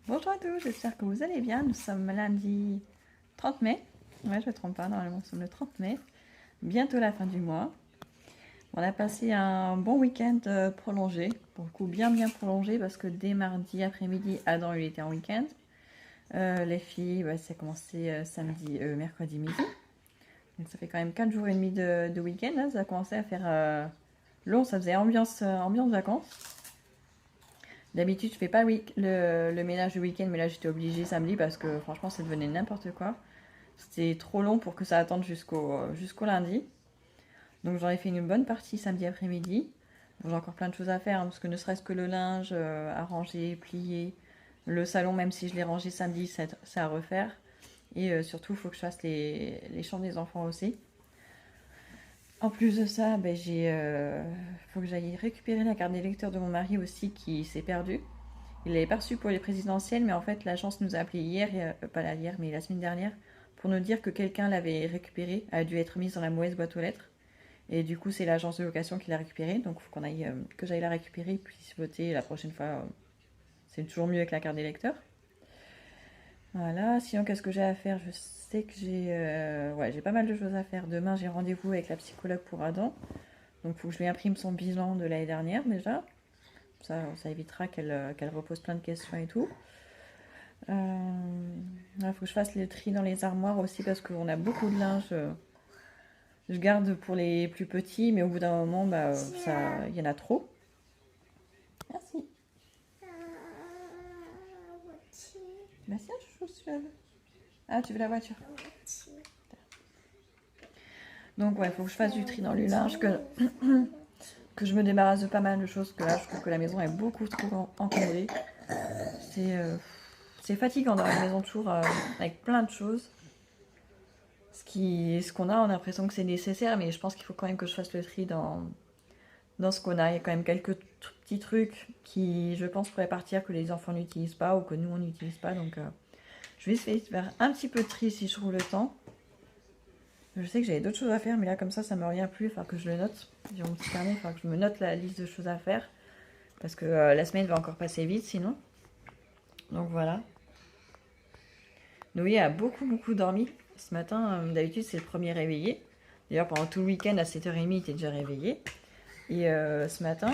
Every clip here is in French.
Bonjour à tous, j'espère que vous allez bien. Nous sommes lundi 30 mai. Ouais, je ne me trompe pas, normalement nous sommes le 30 mai. Bientôt la fin du mois. On a passé un bon week-end prolongé. Pour le coup, bien prolongé parce que dès mardi après-midi, Adam il était en week-end. Les filles, ça a commencé mercredi midi. Donc ça fait quand même 4 jours et demi de week-end. Là. Ça a commencé à faire long, ça faisait ambiance vacances. D'habitude, je fais pas le ménage du week-end, mais là j'étais obligée samedi parce que franchement, ça devenait n'importe quoi. C'était trop long pour que ça attende jusqu'au lundi. Donc j'en ai fait une bonne partie samedi après-midi. Bon, j'ai encore plein de choses à faire, hein, parce que ne serait-ce que le linge à ranger, plier, le salon, même si je l'ai rangé samedi, c'est à refaire. Et surtout, il faut que je fasse les chambres des enfants aussi. En plus de ça, faut que j'aille récupérer la carte d'électeur de mon mari aussi qui s'est perdue. Il l'avait perçu pour les présidentielles, mais en fait, l'agence nous a appelé hier, pas hier, mais la semaine dernière, pour nous dire que quelqu'un l'avait récupéré, a dû être mise dans la mauvaise boîte aux lettres. Et du coup, c'est l'agence de location qui l'a récupéré, donc il faut que j'aille la récupérer, puis voter la prochaine fois. C'est toujours mieux avec la carte d'électeur. Voilà, sinon, qu'est-ce que j'ai à faire? Je sais que j'ai pas mal de choses à faire. Demain, j'ai rendez-vous avec la psychologue pour Adam, donc il faut que je lui imprime son bilan de l'année dernière déjà. Ça évitera qu'elle repose plein de questions et tout. Il faut que je fasse le tri dans les armoires aussi parce qu'on a beaucoup de linge. Je garde pour les plus petits, mais au bout d'un moment, il y en a trop. Merci. Bah tiens, Ah, tu veux la voiture? Donc ouais, il faut que je fasse du tri dans le linge, que je me débarrasse de pas mal de choses, que là, je trouve que la maison est beaucoup trop encombrée. C'est fatigant dans la maison toujours avec plein de choses. Ce qu'on a, on a l'impression que c'est nécessaire, mais je pense qu'il faut quand même que je fasse le tri dans ce qu'on a. Il y a quand même quelques petits trucs qui, je pense, pourraient partir que les enfants n'utilisent pas ou que nous, on n'utilise pas. Donc, je vais essayer de faire un petit peu de tri si je trouve le temps. Je sais que j'avais d'autres choses à faire, mais là, comme ça me revient plus. Il faut que je le note. J'ai mon petit carnet, il faut que je me note la liste de choses à faire. Parce que la semaine va encore passer vite, sinon. Donc, voilà. Noé a beaucoup dormi ce matin. D'habitude, c'est le premier réveillé. D'ailleurs, pendant tout le week-end, à 7h30, il était déjà réveillé. Et ce matin,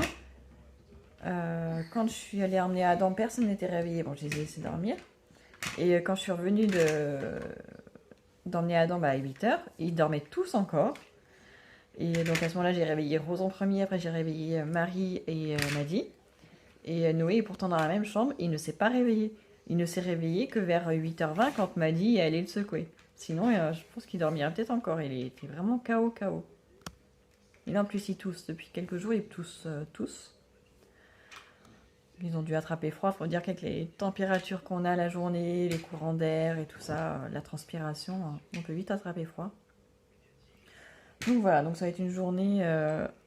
quand je suis allée emmener Adam, personne n'était réveillé. Bon, je les ai laissés dormir. Et quand je suis revenue d'emmener Adam à 8h, ils dormaient tous encore. Et donc à ce moment-là, j'ai réveillé Rose en premier, après j'ai réveillé Marie et Maddy. Et Noé est pourtant dans la même chambre, il ne s'est pas réveillé. Il ne s'est réveillé que vers 8h20 quand Maddy est allée le secouer. Sinon, je pense qu'il dormirait peut-être encore. Il était vraiment KO. Et là, en plus, ils toussent. Depuis quelques jours, ils toussent tous. Ils ont dû attraper froid. Il faut dire qu'avec les températures qu'on a la journée, les courants d'air et tout ça, la transpiration, on peut vite attraper froid. Donc voilà, donc ça va être une journée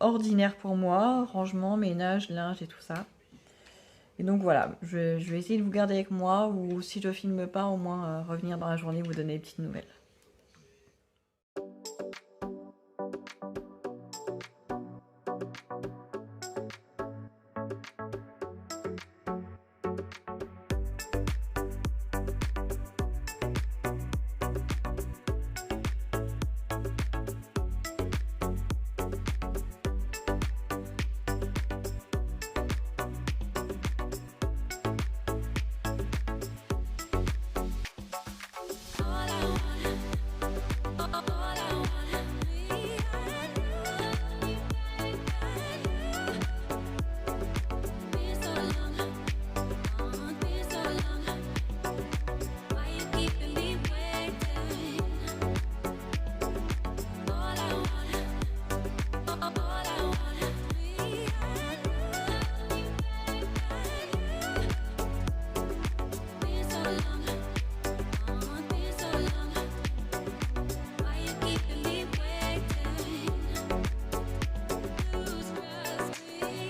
ordinaire pour moi. Rangement, ménage, linge et tout ça. Et donc voilà, je vais essayer de vous garder avec moi ou si je filme pas, au moins revenir dans la journée vous donner des petites nouvelles.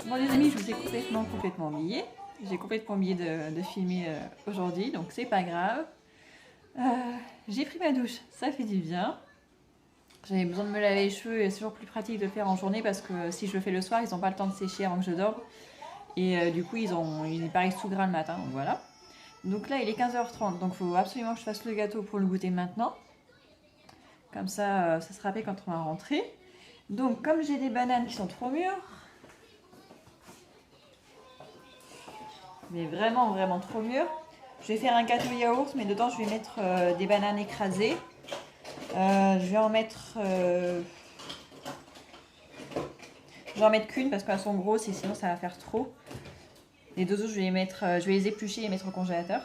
Bon les amis, je vous ai complètement oublié. J'ai complètement oublié de filmer aujourd'hui, donc c'est pas grave. J'ai pris ma douche, ça fait du bien. J'avais besoin de me laver les cheveux et c'est toujours plus pratique de le faire en journée parce que si je le fais le soir, ils n'ont pas le temps de sécher avant que je dorme. Et du coup, il paraissent tout gras le matin, donc voilà. Donc là, il est 15h30, donc il faut absolument que je fasse le gâteau pour le goûter maintenant. Comme ça, ça sera fait quand on va rentrer. Donc, comme j'ai des bananes qui sont trop mûres, mais vraiment, vraiment trop mûres, je vais faire un gâteau yaourt, mais dedans, je vais mettre des bananes écrasées. Je vais en mettre... je vais en mettre qu'une parce qu'elles sont grosses et sinon ça va faire trop. Les deux autres, je vais les éplucher et les mettre au congélateur.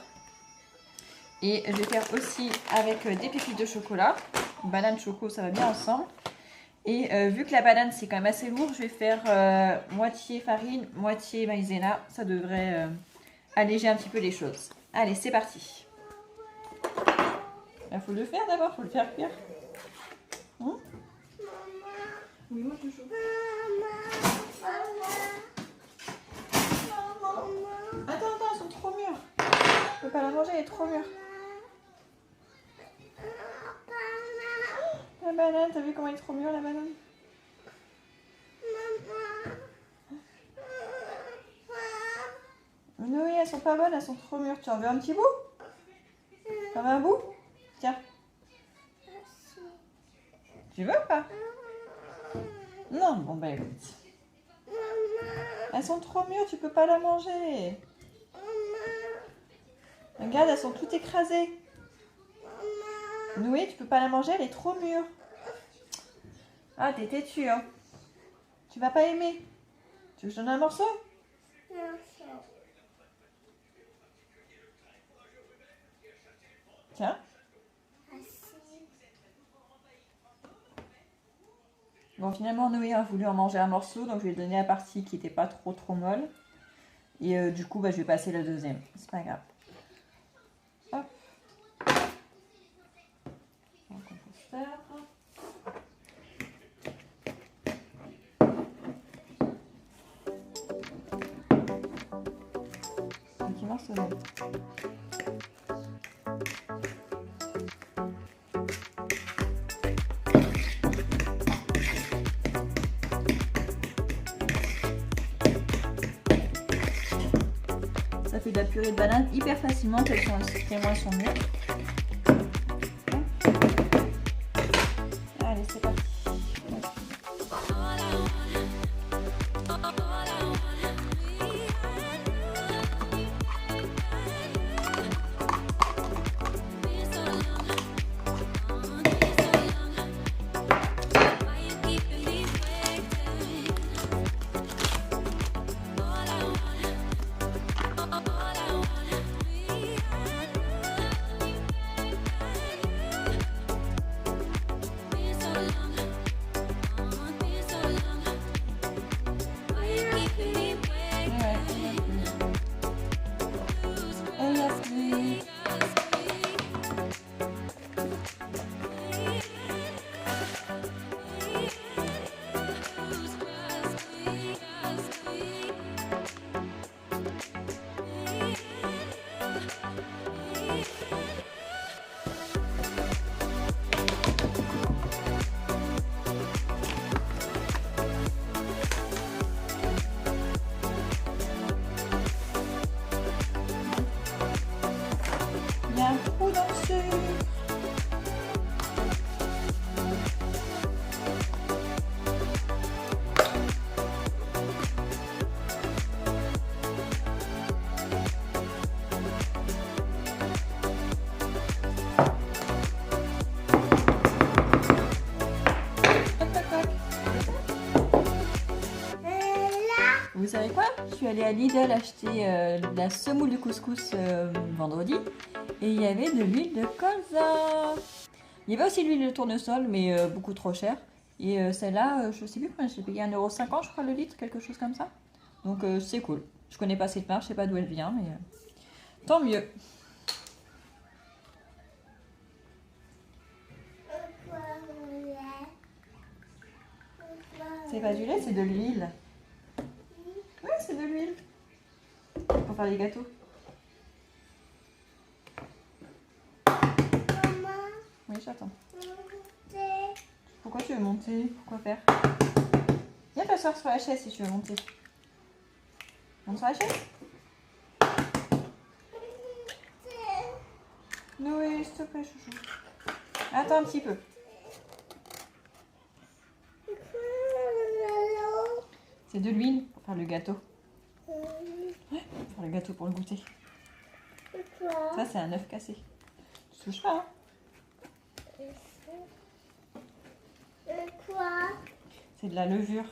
Et je vais faire aussi avec des pépites de chocolat. Banane choco, ça va bien ensemble. Et vu que la banane c'est quand même assez lourd, je vais faire moitié farine, moitié maïzena. Ça devrait alléger un petit peu les choses. Allez, c'est parti. Il faut le faire d'abord, il faut le faire cuire. Hum? Oui, moi toujours. Attends, elles sont trop mûres. Je peux pas la manger, elle est trop mûre. La banane, t'as vu comment elle est trop mûre la banane? Oui, elles sont pas bonnes, elles sont trop mûres. Tu en veux un petit bout? Tu en veux un bout? Tiens. Tu veux ou pas? Non, bon bah écoute. Elles sont trop mûres, tu peux pas la manger. Regarde, elles sont toutes écrasées. Oui, tu peux pas la manger, elle est trop mûre. Ah, t'es têtu, hein. Tu vas pas aimer. Tu veux que je donne un morceau? Tiens. Bon, finalement, Noé a voulu en manger un morceau, donc je vais lui donner la partie qui n'était pas trop molle. Et du coup, bah, je vais passer la deuxième. C'est pas grave. Hop. Donc, on peut faire. Un petit morceau. Ça fait de la purée de banane hyper facilement, tellement elles sont mûres. Allez, c'est parti. Il y a un trou dans le sucre. Vous savez quoi? Je suis allée à Lidl acheter de la semoule de couscous vendredi et il y avait de l'huile de colza. Il y avait aussi de l'huile de tournesol mais beaucoup trop chère. Et celle-là, je sais plus combien, je l'ai payé 1,50 € je crois le litre, quelque chose comme ça. Donc c'est cool. Je connais pas cette marque, je sais pas d'où elle vient mais tant mieux. C'est pas du lait, c'est de l'huile. Oui, c'est de l'huile. Pour faire les gâteaux. Maman, Oui, j'attends. monter. Pourquoi tu veux monter? Pourquoi faire? Viens t'asseoir sur la chaise si tu veux monter. Monte sur la chaise. te plaît, chouchou. Attends un petit peu. C'est de l'huile pour faire le gâteau. Ouais, pour faire le gâteau pour le goûter. Ça, c'est un œuf cassé. Tu touches pas, hein? Quoi? C'est de la levure.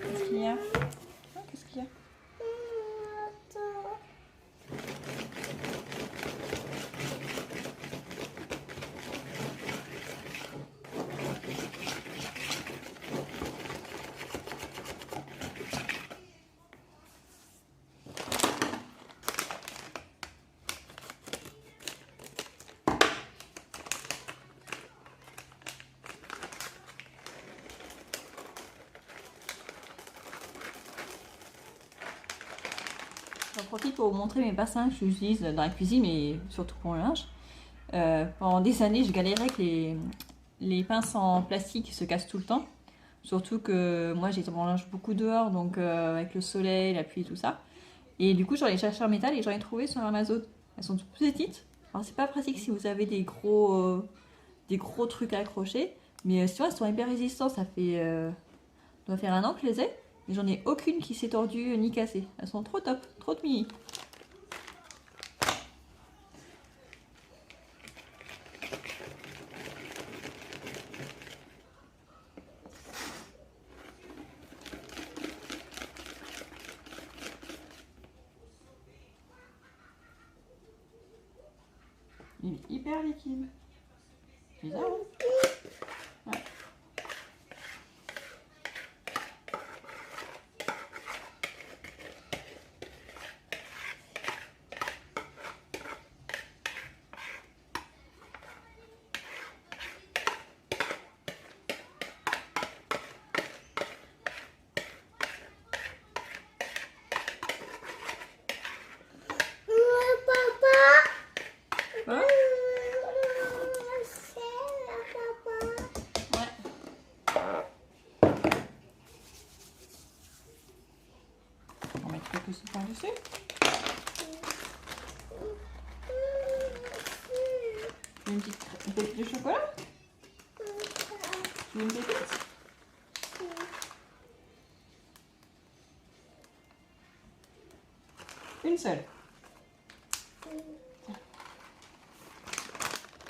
Qu'est-ce qu'il y a? Oh, qu'est-ce qu'il y a? J'en profite pour vous montrer mes bassins que j'utilise dans la cuisine, mais surtout pour le linge. Pendant des années, je galérais avec les pinces en plastique qui se cassent tout le temps. Surtout que moi, j'ai mon linge beaucoup dehors, donc avec le soleil, la pluie et tout ça. Et du coup, j'en ai cherché en métal et j'en ai trouvé sur Amazon. Elles sont toutes petites. Alors, c'est pas pratique si vous avez des gros trucs à accrocher. Mais sinon, elles sont hyper résistantes. Ça doit faire 1 an que je les ai. Et j'en ai aucune qui s'est tordue ni cassée. Elles sont trop top, trop de mini. Il est hyper liquide. Bizarre, hein? Ouais. On va mettre quelques sous par-dessus. Une pépite de chocolat? Tu veux une pépite? Une seule.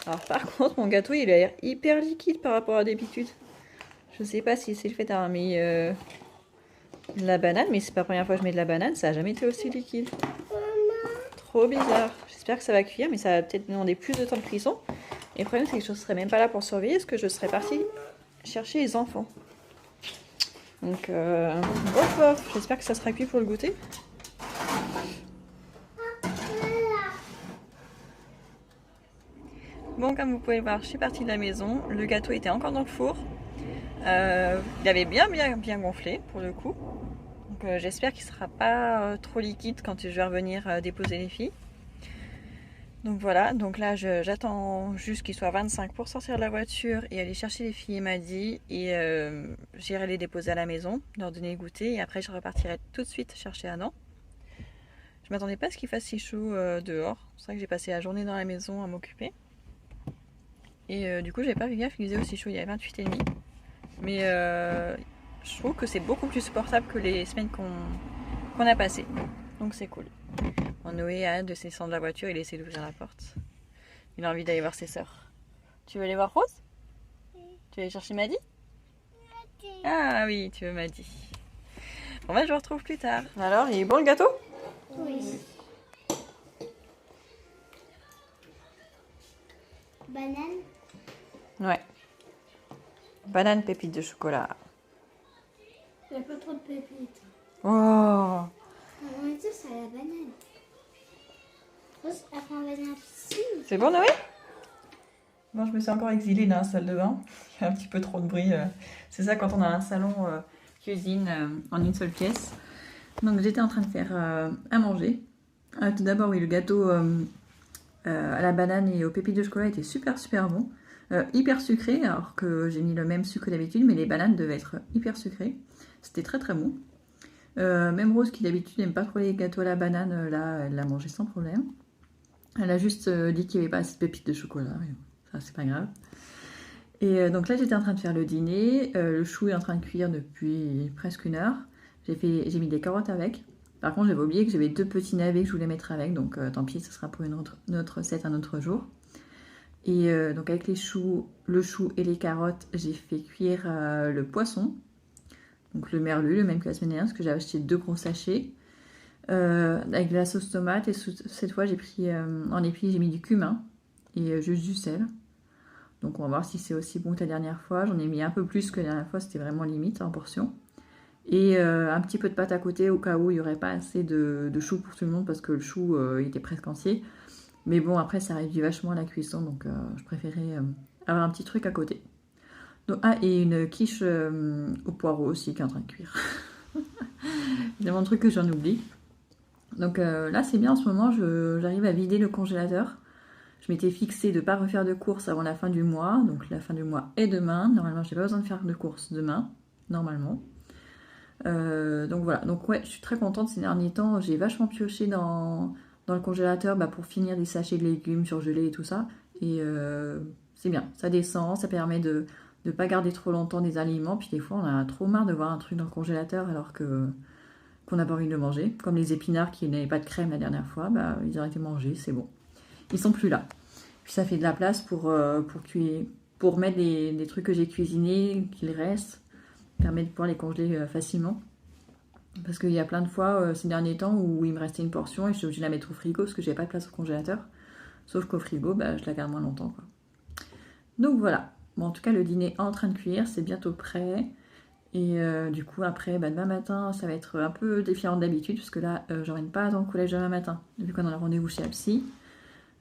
Alors par contre, mon gâteau, il a l'air hyper liquide par rapport à d'habitude. Je sais pas si c'est le fait d'avoir mis de la banane, mais c'est pas la première fois que je mets de la banane, ça a jamais été aussi liquide. Trop bizarre. J'espère que ça va cuire, mais ça va peut-être demander plus de temps de cuisson. Et le problème, c'est que je ne serais même pas là pour surveiller, parce que je serais partie chercher les enfants. Donc, j'espère que ça sera cuit pour le goûter. Bon, comme vous pouvez le voir, je suis partie de la maison. Le gâteau était encore dans le four. Il avait bien gonflé, pour le coup. Donc, j'espère qu'il ne sera pas trop liquide quand je vais revenir déposer les filles. Donc voilà, donc là j'attends juste qu'il soit 25 pour sortir de la voiture et aller chercher les filles et Maddy et j'irai les déposer à la maison, leur donner goûter et après je repartirai tout de suite chercher Adam. Je m'attendais pas à ce qu'il fasse si chaud dehors, c'est vrai que j'ai passé la journée dans la maison à m'occuper. Et du coup j'ai pas fait gaffe qu'il faisait aussi chaud, il y avait 28,5. Mais je trouve que c'est beaucoup plus supportable que les semaines qu'on a passées, donc c'est cool. Bon, Noé a hâte de descendre de la voiture, il essaie d'ouvrir la porte. Il a envie d'aller voir ses sœurs. Tu veux aller voir Rose? Oui. Tu veux aller chercher Maddy? Ah oui, tu veux Maddy. Bon bah je vous retrouve plus tard. Alors, il est bon le gâteau? Oui. Banane? Ouais. Banane pépite de chocolat. Il n'y a pas trop de pépites. Oh! On va dire ça à la banane. Après, on va dans la piscine. C'est bon Noé? Bon, je me suis encore exilée dans la salle de bain. Il y a un petit peu trop de bruit. C'est ça quand on a un salon cuisine en une seule pièce. Donc j'étais en train de faire à manger. Tout d'abord, oui, le gâteau à la banane et aux pépites de chocolat était super bon. Hyper sucré, alors que j'ai mis le même sucre que d'habitude, mais les bananes devaient être hyper sucrées. C'était très très bon. Même Rose, qui d'habitude n'aime pas trop les gâteaux à la banane, là, elle l'a mangé sans problème. Elle a juste dit qu'il n'y avait pas assez de pépites de chocolat, mais ça c'est pas grave. Et donc là, j'étais en train de faire le dîner. Le chou est en train de cuire depuis presque une heure. J'ai mis des carottes avec. Par contre, j'avais oublié que j'avais 2 petits navets que je voulais mettre avec, donc tant pis, ce sera pour une autre recette un autre jour. Et donc avec le chou et les carottes, j'ai fait cuire le poisson. Donc le merlu, le même que la semaine dernière, parce que j'ai acheté 2 gros sachets. Avec de la sauce tomate, et cette fois j'ai pris en épices, j'ai mis du cumin et juste du sel. Donc on va voir si c'est aussi bon que la dernière fois. J'en ai mis un peu plus que la dernière fois, c'était vraiment limite en portion. Et un petit peu de pâte à côté au cas où il n'y aurait pas assez de chou pour tout le monde, parce que le chou il était presque entier. Mais bon, après ça réduit vachement la cuisson, donc je préférais avoir un petit truc à côté. Donc, et une quiche au poireau aussi qui est en train de cuire. C'est vraiment un truc que j'en oublie. Donc là c'est bien en ce moment, j'arrive à vider le congélateur. Je m'étais fixé de ne pas refaire de courses avant la fin du mois. Donc la fin du mois est demain. Normalement, j'ai pas besoin de faire de courses demain. Normalement. Donc voilà. Donc ouais, je suis très contente ces derniers temps. J'ai vachement pioché dans le congélateur pour finir des sachets de légumes surgelés et tout ça. Et c'est bien. Ça descend. Ça permet de ne pas garder trop longtemps des aliments. Puis des fois, on a trop marre de voir un truc dans le congélateur alors qu'on n'a pas envie de le manger. Comme les épinards qui n'avaient pas de crème la dernière fois. Ils ont été mangés. C'est bon. Ils sont plus là. Puis ça fait de la place pour mettre des trucs que j'ai cuisinés, qu'il reste, permet de pouvoir les congeler facilement. Parce qu'il y a plein de fois ces derniers temps où il me restait une portion et je suis obligée de la mettre au frigo parce que j'avais pas de place au congélateur. Sauf qu'au frigo, je la garde moins longtemps, quoi. Donc voilà. Bon, en tout cas, le dîner est en train de cuire, c'est bientôt prêt. Et du coup, après, demain matin, ça va être un peu différent d'habitude, parce que là, j'emmène pas dans le collège demain matin, vu qu'on a un rendez-vous chez la psy.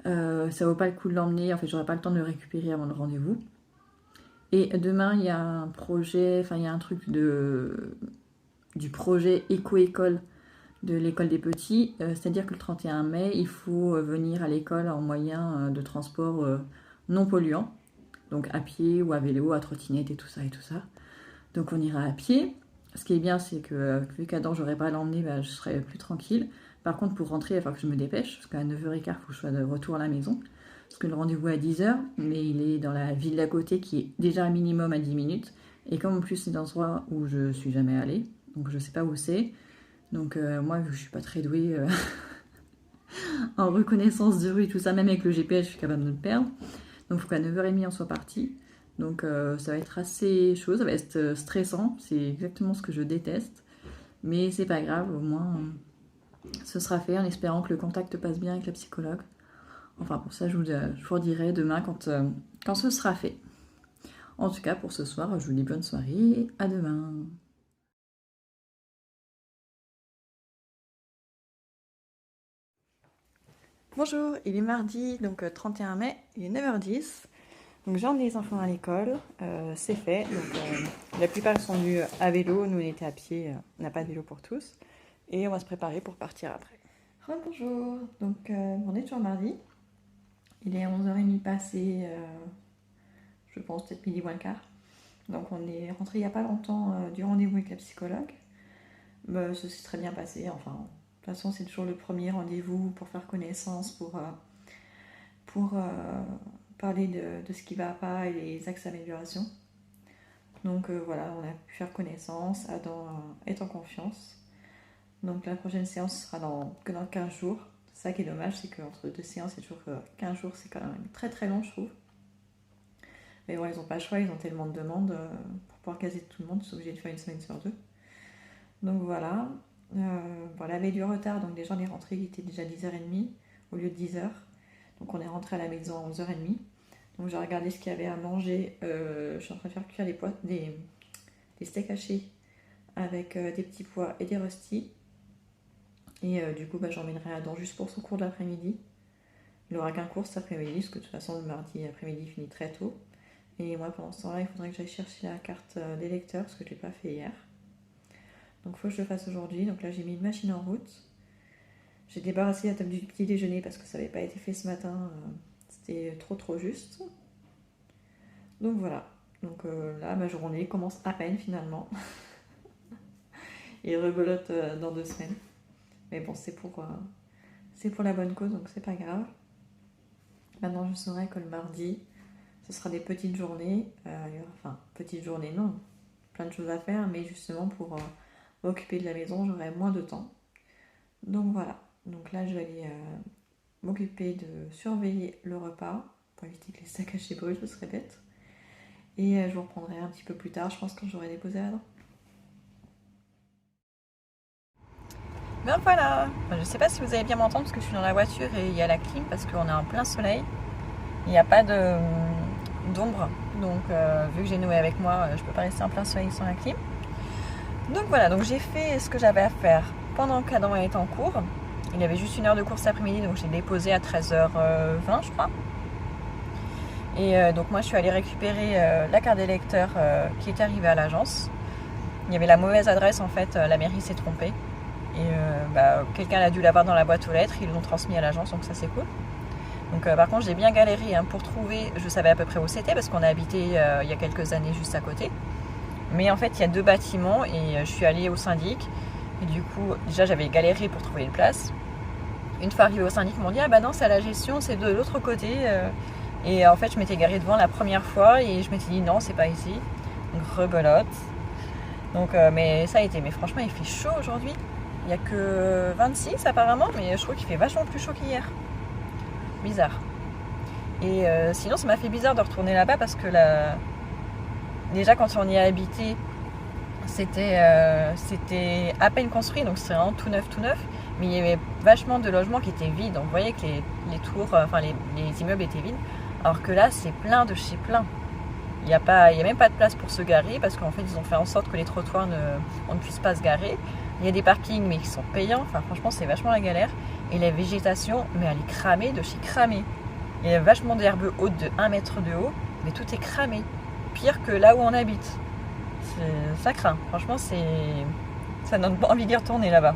Ça vaut pas le coup de l'emmener, en fait j'aurai pas le temps de le récupérer avant le rendez-vous. Et demain il y a un projet, enfin il y a un truc du projet éco-école de l'école des petits, c'est-à-dire que le 31 mai il faut venir à l'école en moyen de transport non polluant, donc à pied ou à vélo, à trottinette et tout ça et tout ça. Donc on ira à pied. Ce qui est bien, c'est que vu qu'Adam j'aurais pas à l'emmener, je serai plus tranquille. Par contre, pour rentrer, il va falloir que je me dépêche, parce qu'à 9h15, il faut que je sois de retour à la maison. Parce que le rendez-vous est à 10h, mais il est dans la ville d'à côté qui est déjà un minimum à 10 minutes. Et comme en plus c'est un endroit où je suis jamais allée, donc je sais pas où c'est. Donc moi, vu que je suis pas très douée en reconnaissance de rue, tout ça, même avec le GPS, je suis capable de me perdre. Donc il faut qu'à 9h30 on soit parti. Donc ça va être assez chaud, ça va être stressant, c'est exactement ce que je déteste. Mais c'est pas grave, au moins ce sera fait en espérant que le contact passe bien avec la psychologue. Enfin pour ça je vous redirai demain quand ce sera fait. En tout cas pour ce soir, je vous dis bonne soirée, à demain. Bonjour, il est mardi, donc 31 mai, il est 9h10. Donc j'emmène les enfants à l'école, c'est fait. Donc la plupart sont venus à vélo, nous on était à pied, on n'a pas de vélo pour tous. Et on va se préparer pour partir après. Bonjour, donc on est toujours mardi. Il est 11h30 passé, je pense peut-être midi moins le quart. Donc on est rentré il n'y a pas longtemps du rendez-vous avec la psychologue. Ça s'est très bien passé, enfin de toute façon c'est toujours le premier rendez-vous pour faire connaissance, pour parler de ce qui va pas et les axes d'amélioration. Donc voilà, on a pu faire connaissance, Adam est en confiance. Donc la prochaine séance sera que dans 15 jours. C'est ça qui est dommage, c'est qu'entre 2 séances, il y a toujours 15 jours, c'est quand même très très long, je trouve. Mais bon, ils n'ont pas le choix, ils ont tellement de demandes pour pouvoir caser tout le monde, ils sont obligés de faire une semaine sur 2. Donc voilà. Bon, la veille du retard, donc déjà on est rentré, il était déjà 10h30 au lieu de 10h. Donc on est rentré à la maison à 11h30. Donc j'ai regardé ce qu'il y avait à manger. Je suis en train de faire cuire des steaks hachés avec des petits pois et des röstis. Et du coup, j'emmènerai Adam juste pour son cours de l'après-midi. Il n'aura qu'un cours cet après-midi, parce que de toute façon, le mardi après-midi finit très tôt. Et moi, pendant ce temps-là, il faudrait que j'aille chercher la carte des lecteurs, parce que je ne l'ai pas fait hier. Donc il faut que je le fasse aujourd'hui. Donc là, j'ai mis une machine en route. J'ai débarrassé la table du petit déjeuner, parce que ça n'avait pas été fait ce matin. C'était trop juste. Donc voilà, donc là ma journée commence à peine finalement et rebelote dans 2 semaines. Mais bon, c'est pour la bonne cause, donc c'est pas grave. Maintenant je saurai que le mardi, ce sera des petites journées, enfin petites journées non, plein de choses à faire, mais justement pour m'occuper de la maison, j'aurai moins de temps. Donc voilà, donc là je vais aller m'occuper de surveiller le repas pour éviter que les sacs à chez brûlent, ce serait bête. Et je vous reprendrai un petit peu plus tard, je pense, quand j'aurai déposé Adam. Ben voilà, je ne sais pas si vous allez bien m'entendre parce que je suis dans la voiture et il y a la clim parce qu'on est en plein soleil. Il n'y a pas d'ombre, donc vu que j'ai Noé avec moi, je ne peux pas rester en plein soleil sans la clim. Donc voilà, donc j'ai fait ce que j'avais à faire pendant qu'Adam était en cours. Il y avait juste 1 heure de cours cet après-midi, donc j'ai déposé à 13h20 je crois. Et donc moi je suis allée récupérer la carte d'électeur qui est arrivée à l'agence. Il y avait la mauvaise adresse en fait, la mairie s'est trompée. Et quelqu'un a dû l'avoir dans la boîte aux lettres, ils l'ont transmis à l'agence, donc ça c'est cool. Donc par contre j'ai bien galéré pour trouver, je savais à peu près où c'était parce qu'on a habité il y a quelques années juste à côté. Mais en fait il y a 2 bâtiments et je suis allée au syndic. Et du coup déjà j'avais galéré pour trouver une place. Une fois arrivée au syndic ils m'ont dit ah bah non c'est à la gestion, c'est de l'autre côté. Et en fait je m'étais garée devant la première fois et je m'étais dit non c'est pas ici. Donc rebelote. Donc mais ça a été, mais franchement il fait chaud aujourd'hui. Il n'y a que 26 apparemment, mais je trouve qu'il fait vachement plus chaud qu'hier. Bizarre. Et sinon ça m'a fait bizarre de retourner là-bas parce que déjà quand on y a habité, c'était à peine construit, donc c'est vraiment tout neuf. Mais il y avait vachement de logements qui étaient vides. Donc vous voyez que les tours, les immeubles étaient vides. Alors que là c'est plein de chez plein. Il n'y a même pas de place pour se garer parce qu'en fait ils ont fait en sorte que les trottoirs on ne puisse pas se garer. Il y a des parkings mais qui sont payants, enfin franchement c'est vachement la galère. Et la végétation, mais elle est cramée de chez cramée. Il y a vachement d'herbes hautes de 1 mètre de haut, mais tout est cramé. Pire que là où on habite. Ça craint, franchement ça donne pas envie d'y retourner là-bas.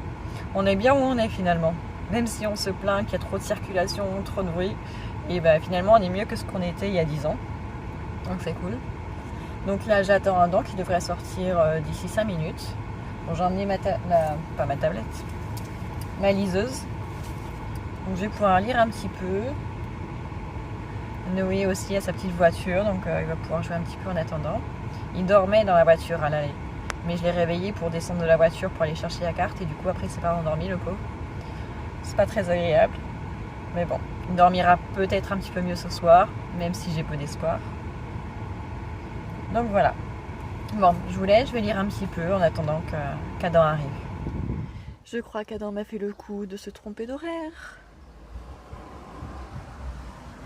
On est bien où on est finalement. Même si on se plaint qu'il y a trop de circulation, trop de bruit, et finalement on est mieux que ce qu'on était il y a 10 ans. Donc c'est cool. Donc là j'attends Adam qui devrait sortir d'ici 5 minutes. Bon, j'ai emmené pas ma tablette, ma liseuse. Donc je vais pouvoir lire un petit peu. Noé aussi a sa petite voiture, donc il va pouvoir jouer un petit peu en attendant. Il dormait dans la voiture à l'aller, mais je l'ai réveillé pour descendre de la voiture pour aller chercher la carte et du coup après il s'est pas endormi le pauvre. C'est pas très agréable, mais bon, il dormira peut-être un petit peu mieux ce soir, même si j'ai peu d'espoir. Donc voilà. Bon, je vous laisse, je vais lire un petit peu en attendant qu'Adam arrive. Je crois qu'Adam m'a fait le coup de se tromper d'horaire.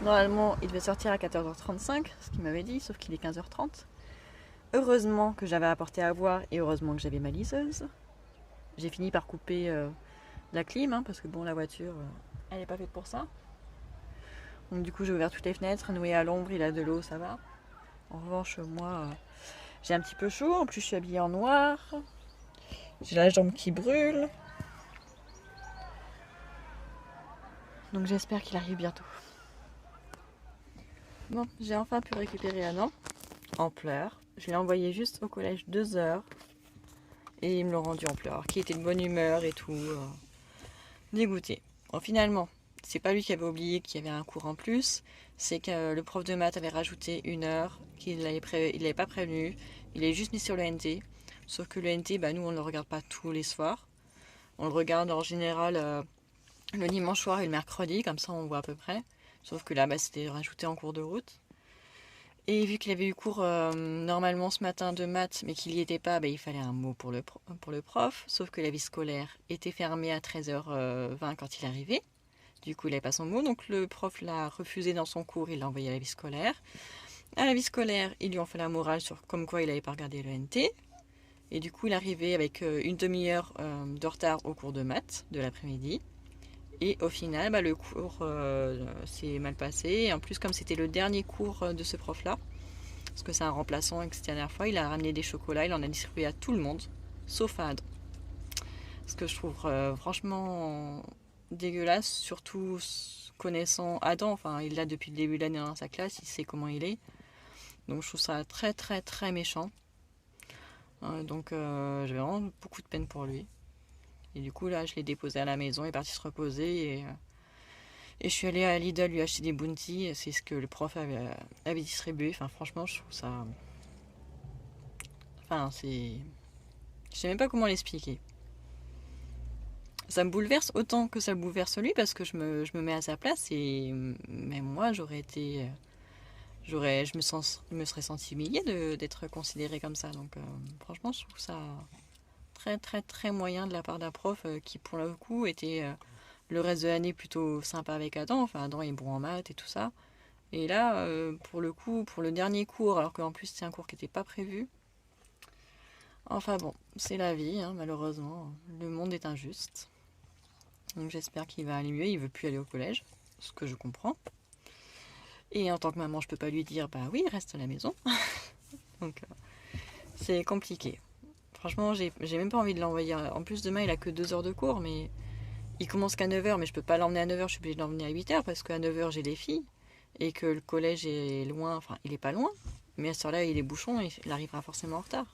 Normalement, il devait sortir à 14h35, ce qu'il m'avait dit, sauf qu'il est 15h30. Heureusement que j'avais apporté à boire et heureusement que j'avais ma liseuse. J'ai fini par couper la clim, parce que bon, la voiture, elle n'est pas faite pour ça. Donc du coup, j'ai ouvert toutes les fenêtres, Noé à l'ombre, il a de l'eau, ça va. En revanche, moi, j'ai un petit peu chaud, en plus je suis habillée en noir. J'ai la jambe qui brûle. Donc j'espère qu'il arrive bientôt. Bon, j'ai enfin pu récupérer Adam en pleurs. Je l'ai envoyé juste au collège 2 heures. Et ils me l'ont rendu en pleurs. Qui était de bonne humeur et tout. Dégoûté. Bon, finalement, c'est pas lui qui avait oublié qu'il y avait un cours en plus. C'est que le prof de maths avait rajouté 1 heure. Qu'il l'avait pas prévenu. Il est juste mis sur le NT. Sauf que le NT, nous on ne le regarde pas tous les soirs. On le regarde en général le dimanche soir et le mercredi. Comme ça on voit à peu près. Sauf que là, c'était rajouté en cours de route. Et vu qu'il avait eu cours normalement ce matin de maths, mais qu'il n'y était pas, il fallait un mot pour le prof. Sauf que la vie scolaire était fermée à 13h20 quand il est arrivé. Du coup, il n'avait pas son mot. Donc le prof l'a refusé dans son cours, il l'a envoyé à la vie scolaire. À la vie scolaire, ils lui ont fait la morale sur comme quoi il n'avait pas regardé le NT. Et du coup, il est arrivé avec 1 demi-heure de retard au cours de maths de l'après-midi. Et au final, le cours s'est mal passé. Et en plus, comme c'était le dernier cours de ce prof-là, parce que c'est un remplaçant et que c'était la dernière fois, il a ramené des chocolats, il en a distribué à tout le monde, sauf à Adam. Ce que je trouve franchement dégueulasse, surtout connaissant Adam. Enfin, il l'a depuis le début de l'année dans sa classe, il sait comment il est. Donc je trouve ça très très très méchant. Donc j'ai vraiment beaucoup de peine pour lui. Et du coup là je l'ai déposé à la maison, il est parti se reposer et je suis allée à Lidl lui acheter des bounties, c'est ce que le prof avait distribué. Enfin franchement je trouve ça... Enfin c'est... Je sais même pas comment l'expliquer. Ça me bouleverse autant que ça le bouleverse lui parce que je me mets à sa place et même moi j'aurais été... je me serais sentie humiliée d'être considérée comme ça. Donc franchement je trouve ça très très très moyen de la part d'un prof qui pour le coup était le reste de l'année plutôt sympa avec Adam. Enfin Adam est bon en maths et tout ça. Et là pour le coup, pour le dernier cours, alors qu'en plus c'est un cours qui n'était pas prévu. Enfin bon, c'est la vie, hein, malheureusement. Le monde est injuste. Donc j'espère qu'il va aller mieux. Il veut plus aller au collège, ce que je comprends. Et en tant que maman, je peux pas lui dire bah oui, reste à la maison. Donc c'est compliqué. Franchement, j'ai même pas envie de l'envoyer. En plus, demain, il a que 2 heures de cours, mais il commence qu'à 9 heures. Mais je peux pas l'emmener à 9 heures, je suis obligée de l'emmener à 8 heures parce qu'à 9 heures, j'ai les filles. Et que le collège est loin, enfin, il est pas loin. Mais à ce heure-là, il est bouchon et il arrivera forcément en retard.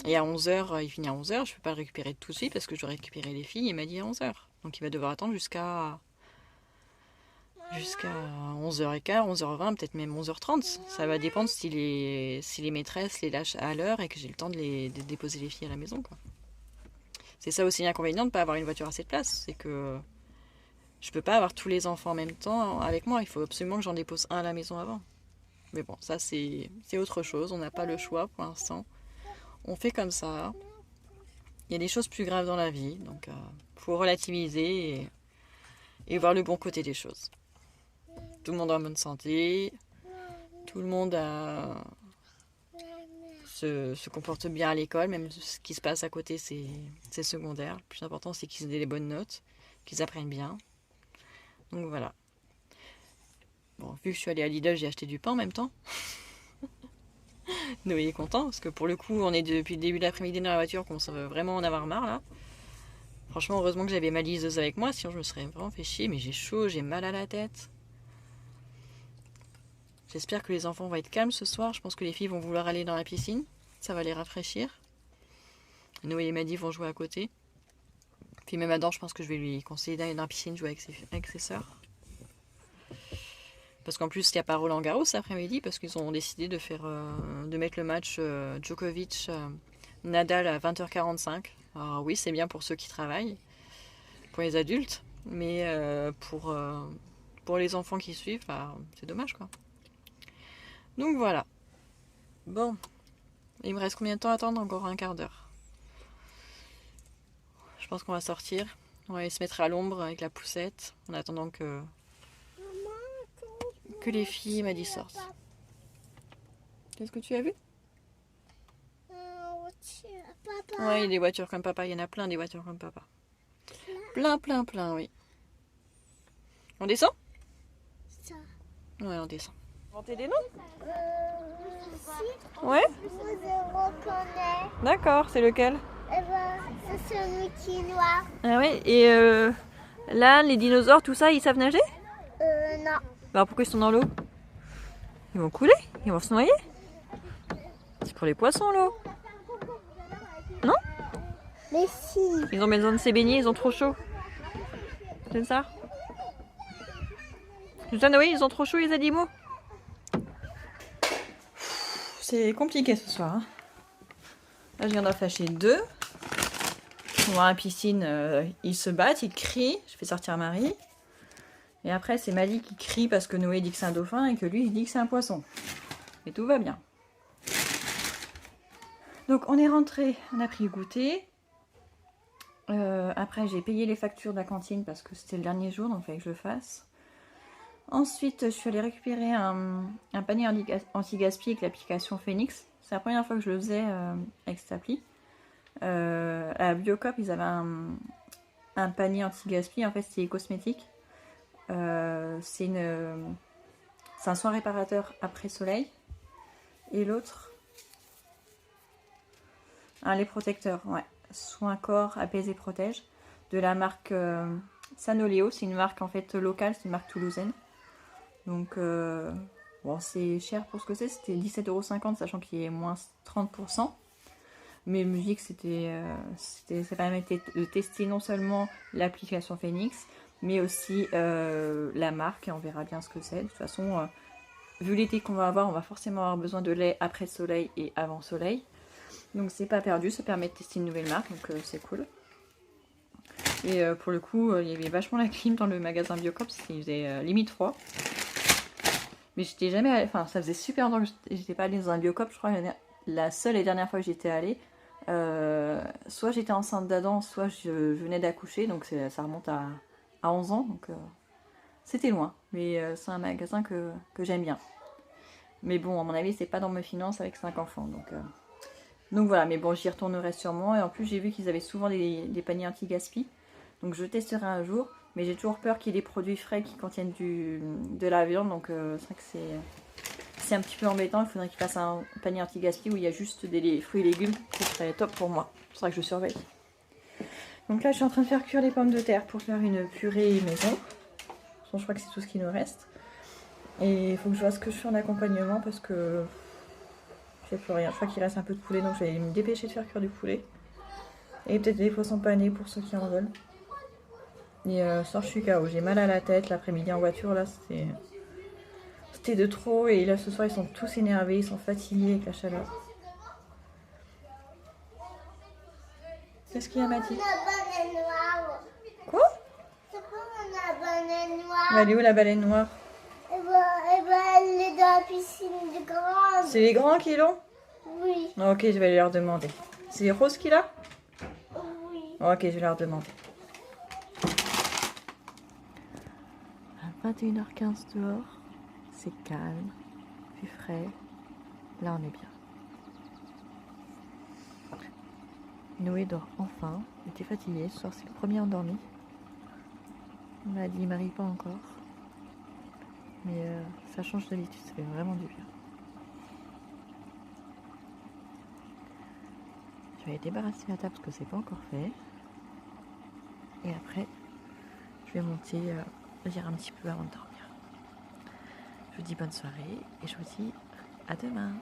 Et à 11 heures, il finit à 11 heures, je peux pas le récupérer tout de suite parce que je dois récupérer les filles. Il m'a dit à 11 heures. Donc il va devoir attendre jusqu'à 11h15, 11h20, peut-être même 11h30. Ça va dépendre si les maîtresses les lâchent à l'heure et que j'ai le temps de déposer les filles à la maison, quoi. C'est ça aussi l'inconvénient de ne pas avoir une voiture assez de place. C'est que je peux pas avoir tous les enfants en même temps avec moi. Il faut absolument que j'en dépose un à la maison avant. Mais bon, ça c'est autre chose. On n'a pas le choix pour l'instant. On fait comme ça. Il y a des choses plus graves dans la vie. Donc faut relativiser et voir le bon côté des choses. Tout le monde est en bonne santé, tout le monde se comporte bien à l'école, même ce qui se passe à côté c'est secondaire. Le plus important c'est qu'ils aient des bonnes notes, qu'ils apprennent bien. Donc voilà. Bon, vu que je suis allée à Lidl, j'ai acheté du pain en même temps. Noé est content parce que pour le coup on est depuis le début de l'après-midi dans la voiture, qu'on commence vraiment en avoir marre là. Franchement heureusement que j'avais ma liseuse avec moi, sinon je me serais vraiment fait chier, mais j'ai chaud, j'ai mal à la tête. J'espère que les enfants vont être calmes ce soir. Je pense que les filles vont vouloir aller dans la piscine. Ça va les rafraîchir. Noé et Maddy vont jouer à côté. Puis même Adam, je pense que je vais lui conseiller d'aller dans la piscine jouer avec ses sœurs. Parce qu'en plus, il n'y a pas Roland Garros cet après-midi parce qu'ils ont décidé de mettre le match Djokovic-Nadal à 20h45. Alors oui, c'est bien pour ceux qui travaillent, pour les adultes. Mais pour les enfants qui suivent, bah, c'est dommage quoi. Donc voilà. Bon. Il me reste combien de temps à attendre? Encore un quart d'heure. Je pense qu'on va sortir. On va aller se mettre à l'ombre avec la poussette en attendant que les filles m'a dit sortent. Qu'est-ce que tu as vu? Ouais, il y a des voitures comme papa. Il y en a plein des voitures comme papa. Plein, plein, plein, oui. On descend? Ouais, on descend. Inventer des noms? Ouais. Je reconnais. D'accord, c'est lequel? Eh ben, c'est celui qui est noir. Ah ouais, et là, les dinosaures, tout ça, ils savent nager? Non. Bah pourquoi ils sont dans l'eau? Ils vont couler? Ils vont se noyer? C'est pour les poissons l'eau. Non? Mais si. Ils ont besoin de se baigner, ils ont trop chaud. C'est ça? C'est ça Noé, ils ont trop chaud les animaux? C'est compliqué ce soir. Hein. Là je viens d'en fâcher 2. Ils vont à la piscine, ils se battent, ils crient. Je fais sortir Marie. Et après c'est Mali qui crie parce que Noé dit que c'est un dauphin et que lui il dit que c'est un poisson. Et tout va bien. Donc on est rentré, on a pris le goûter. Après j'ai payé les factures de la cantine parce que c'était le dernier jour, donc il fallait que je le fasse. Ensuite je suis allée récupérer un panier anti-gaspi avec l'application Phoenix. C'est la première fois que je le faisais avec cette appli. À la Biocop ils avaient un panier anti-gaspi, en fait c'est cosmétique. C'est un soin réparateur après soleil. Et l'autre, un lait protecteur, ouais. Soin corps apaisé protège. De la marque Sanoléo. C'est une marque en fait locale, c'est une marque toulousaine. Donc Bon, c'est cher pour ce que c'est, c'était 17,50 €, sachant qu'il y a moins 30%. Mais je me dis que ça permettait de tester non seulement l'application Phoenix, mais aussi la marque, et on verra bien ce que c'est. De toute façon, vu l'été qu'on va avoir, on va forcément avoir besoin de lait après soleil et avant soleil. Donc c'est pas perdu, ça permet de tester une nouvelle marque, donc c'est cool. Et pour le coup, il y avait vachement la clim dans le magasin Biocops, il faisait limite froid. Mais j'étais jamais allée, enfin ça faisait super longtemps que j'étais pas allée dans un Biocops, je crois la seule et dernière fois que j'étais allée. Soit j'étais enceinte d'Adam, soit je venais d'accoucher, donc ça remonte à 11 ans, donc c'était loin. Mais c'est un magasin que j'aime bien. Mais bon, à mon avis, c'est pas dans mes finances avec 5 enfants, donc voilà. Mais bon, j'y retournerai sûrement. Et en plus, j'ai vu qu'ils avaient souvent des paniers anti-gaspi, donc je testerai un jour. Mais j'ai toujours peur qu'il y ait des produits frais qui contiennent de la viande, donc c'est vrai que c'est un petit peu embêtant. Il faudrait qu'il fasse un panier anti-gaspi où il y a juste des fruits et légumes. Ce serait top pour moi. C'est vrai que je surveille. Donc là, je suis en train de faire cuire les pommes de terre pour faire une purée maison. Je crois que c'est tout ce qui nous reste. Et il faut que je vois ce que je fais en accompagnement parce que j'ai plus rien. Je crois qu'il reste un peu de poulet, donc je vais me dépêcher de faire cuire du poulet. Et peut-être des poissons panés pour ceux qui en veulent. Et ça, je suis KO. J'ai mal à la tête. L'après-midi en voiture, là, c'était de trop. Et là, ce soir, ils sont tous énervés. Ils sont fatigués avec la chaleur. Qu'est-ce qu'il y a, Mathis? La baleine noire. Quoi? C'est pas la baleine noire. Elle est où, la baleine noire? Eh ben, elle est dans la piscine du grand. C'est les grands qui l'ont? Oui. Ok, je vais leur demander. C'est les roses qu'il a? Oui. Ok, je vais leur demander. À 21h15 dehors, c'est calme, puis frais. Là, on est bien. Noé dort enfin. Il était fatigué. Ce soir, c'est le premier endormi. On m'a dit, il m'arrive pas encore. Mais ça change d'habitude, ça fait vraiment du bien. Je vais débarrasser la table parce que c'est pas encore fait. Et après, je vais monter lire un petit peu avant de dormir. Je vous dis bonne soirée et je vous dis à demain.